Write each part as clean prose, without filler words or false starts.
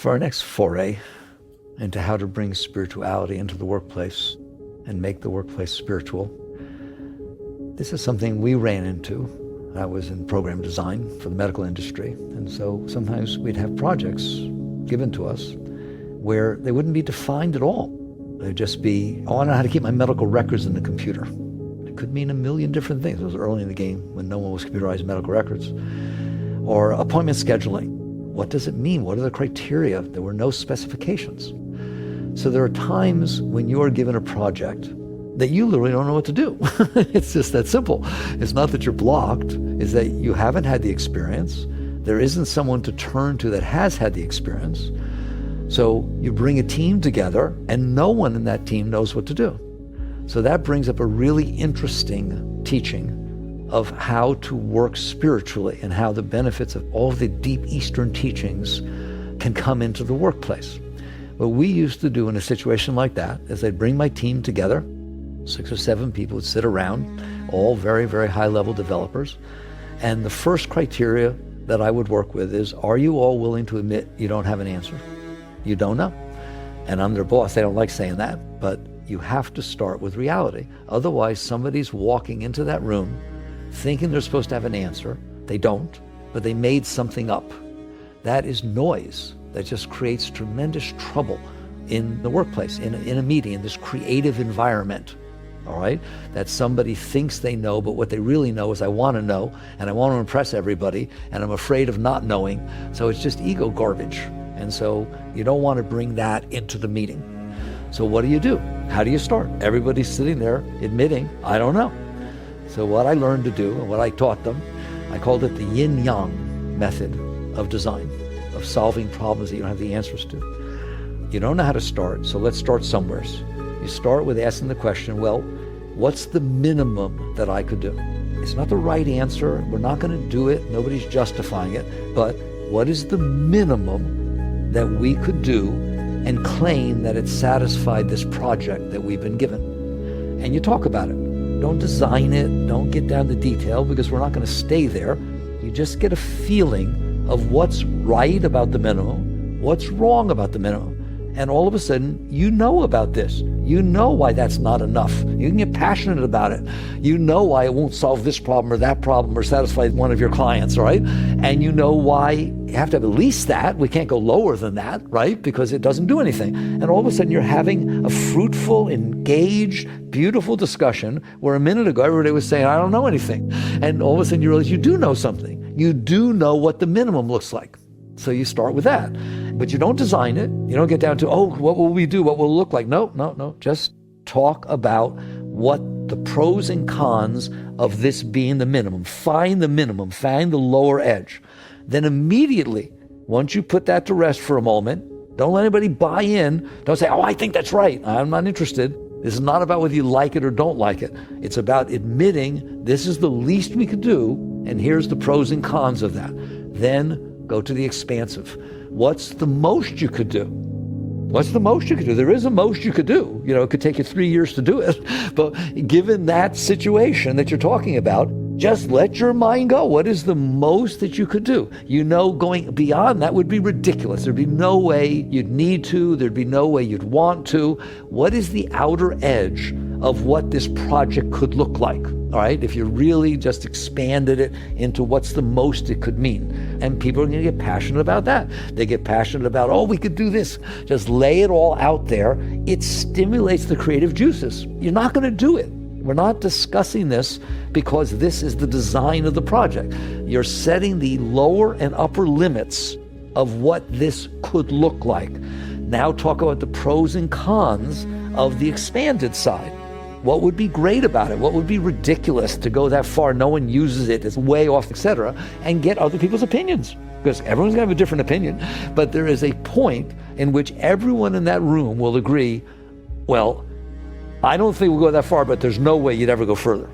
For our next foray into how to bring spirituality into the workplace and make the workplace spiritual, this is something we ran into. I was in program design for the medical industry, and so sometimes we'd have projects given to us where they wouldn't be defined at all. They'd just be, oh, I know how to keep my medical records in the computer. It could mean a million different things. It was early in the game when no one was computerizing medical records. Or appointment scheduling. What does it mean? What are the criteria? There were no specifications. So there are times when you are given a project that you literally don't know what to do. It's just that simple. It's not that you're blocked, it's that you haven't had the experience. There isn't someone to turn to that has had the experience. So you bring a team together and no one in that team knows what to do. So that brings up a really interesting teaching of how to work spiritually and how the benefits of all of the deep Eastern teachings can come into the workplace. What we used to do in a situation like that is I'd bring my team together, 6 or 7 people would sit around, all very, very high-level developers, and the first criteria that I would work with is, are you all willing to admit you don't have an answer? You don't know. And I'm their boss, they don't like saying that, but you have to start with reality. Otherwise, somebody's walking into that room thinking they're supposed to have an answer. They don't, but they made something up. That is noise that just creates tremendous trouble in the workplace, in a meeting, in this creative environment, all right? That somebody thinks they know, but what they really know is I want to know, and I want to impress everybody, and I'm afraid of not knowing. So it's just ego garbage. And so you don't want to bring that into the meeting. So what do? How do you start? Everybody's sitting there admitting, I don't know. So what I learned to do and what I taught them, I called it the yin-yang method of design, of solving problems that you don't have the answers to. You don't know how to start, so let's start somewhere. You start with asking the question, well, what's the minimum that I could do? It's not the right answer. We're not going to do it. Nobody's justifying it. But what is the minimum that we could do and claim that it satisfied this project that we've been given? And you talk about it. Don't design it, don't get down to detail, because we're not going to stay there. You just get a feeling of what's right about the minimum, what's wrong about the minimum. And all of a sudden, you know about this. You know why that's not enough. You can get passionate about it. You know why it won't solve this problem or that problem or satisfy one of your clients, right? And you know why you have to have at least that. We can't go lower than that, right? Because it doesn't do anything. And all of a sudden, you're having a fruitful, engaged, beautiful discussion where a minute ago, everybody was saying, I don't know anything. And all of a sudden, you realize you do know something. You do know what the minimum looks like. So you start with that. But you don't design it. You don't get down to, oh, what will we do? What will it look like? No. Just talk about what the pros and cons of this being the minimum. Find the minimum. Find the lower edge. Then immediately, once you put that to rest for a moment, don't let anybody buy in. Don't say, oh, I think that's right. I'm not interested. This is not about whether you like it or don't like it. It's about admitting this is the least we could do, and here's the pros and cons of that. Then go to the expansive. What's the most you could do? What's the most you could do? There is a most you could do. You know, it could take you 3 years to do it. But given that situation that you're talking about, just let your mind go. What is the most that you could do? You know, going beyond that would be ridiculous. There'd be no way you'd need to. There'd be no way you'd want to. What is the outer edge of what this project could look like? All right, if you really just expanded it into what's the most it could mean. And people are going to get passionate about that. They get passionate about, oh, we could do this. Just lay it all out there. It stimulates the creative juices. You're not going to do it. We're not discussing this because this is the design of the project. You're setting the lower and upper limits of what this could look like. Now talk about the pros and cons of the expanded side. What would be great about it? What would be ridiculous to go that far? No one uses it, it's way off, etc. And get other people's opinions. Because everyone's going to have a different opinion. But there is a point in which everyone in that room will agree, well, I don't think we'll go that far, but there's no way you'd ever go further.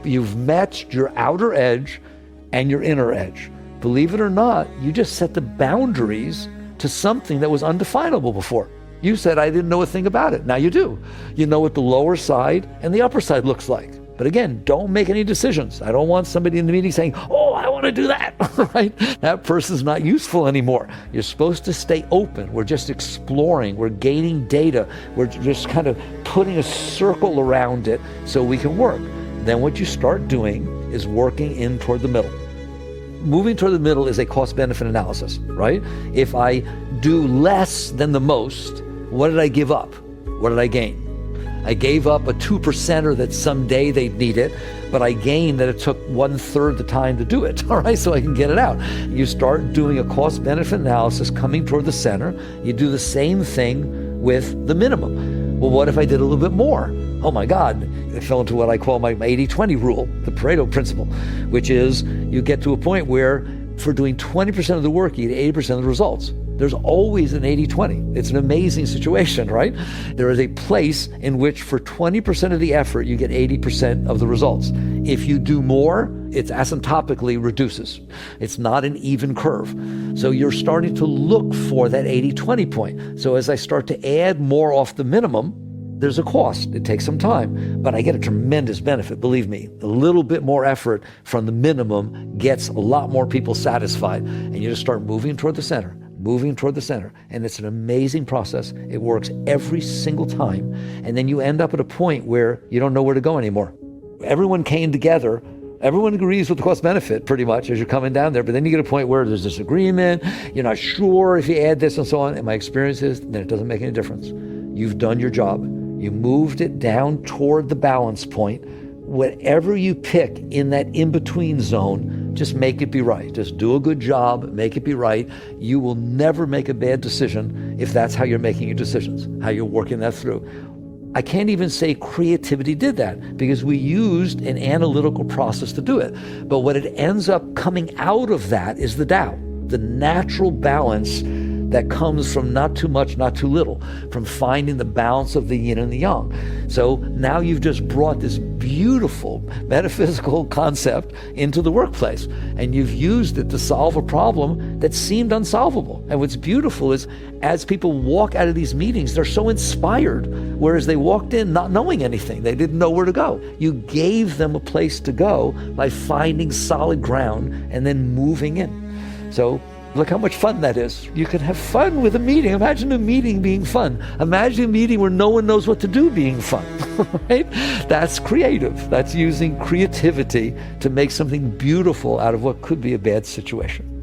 You've matched your outer edge and your inner edge. Believe it or not, you just set the boundaries to something that was undefinable before. You said, I didn't know a thing about it. Now you do. You know what the lower side and the upper side looks like. But again, don't make any decisions. I don't want somebody in the meeting saying, oh, I want to do that, right? That person's not useful anymore. You're supposed to stay open. We're just exploring. We're gaining data. We're just kind of putting a circle around it so we can work. Then what you start doing is working in toward the middle. Moving toward the middle is a cost-benefit analysis, right? If I do less than the most, what did I give up? What did I gain? I gave up a 2%er that someday they'd need it, but I gained that it took 1/3 the time to do it, all right, so I can get it out. You start doing a cost-benefit analysis coming toward the center. You do the same thing with the minimum. Well, what if I did a little bit more? Oh my God, I fell into what I call my 80-20 rule, the Pareto principle, which is you get to a point where for doing 20% of the work, you get 80% of the results. There's always an 80-20. It's an amazing situation, right? There is a place in which for 20% of the effort, you get 80% of the results. If you do more, it asymptotically reduces. It's not an even curve. So you're starting to look for that 80-20 point. So as I start to add more off the minimum, there's a cost. It takes some time, but I get a tremendous benefit. Believe me, a little bit more effort from the minimum gets a lot more people satisfied. And you just start moving toward the center. Moving toward the center. And it's an amazing process. It works every single time. And then you end up at a point where you don't know where to go anymore. Everyone came together. Everyone agrees with the cost benefit pretty much as you're coming down there. But then you get a point where there's disagreement. You're not sure if you add this and so on. And my experience is then it doesn't make any difference. You've done your job. You moved it down toward the balance point. Whatever you pick in that in-between zone, just make it be right. Just do a good job, make it be right. You will never make a bad decision if that's how you're making your decisions, how you're working that through. I can't even say creativity did that because we used an analytical process to do it. But what it ends up coming out of that is the Tao, the natural balance that comes from not too much, not too little, from finding the balance of the yin and the yang. So now you've just brought this beautiful metaphysical concept into the workplace, and you've used it to solve a problem that seemed unsolvable. And what's beautiful is as people walk out of these meetings, they're so inspired, whereas they walked in not knowing anything. They didn't know where to go. You gave them a place to go by finding solid ground and then moving in. So look how much fun that is. You can have fun with a meeting. Imagine a meeting being fun. Imagine a meeting where no one knows what to do being fun, right? That's creative. That's using creativity to make something beautiful out of what could be a bad situation.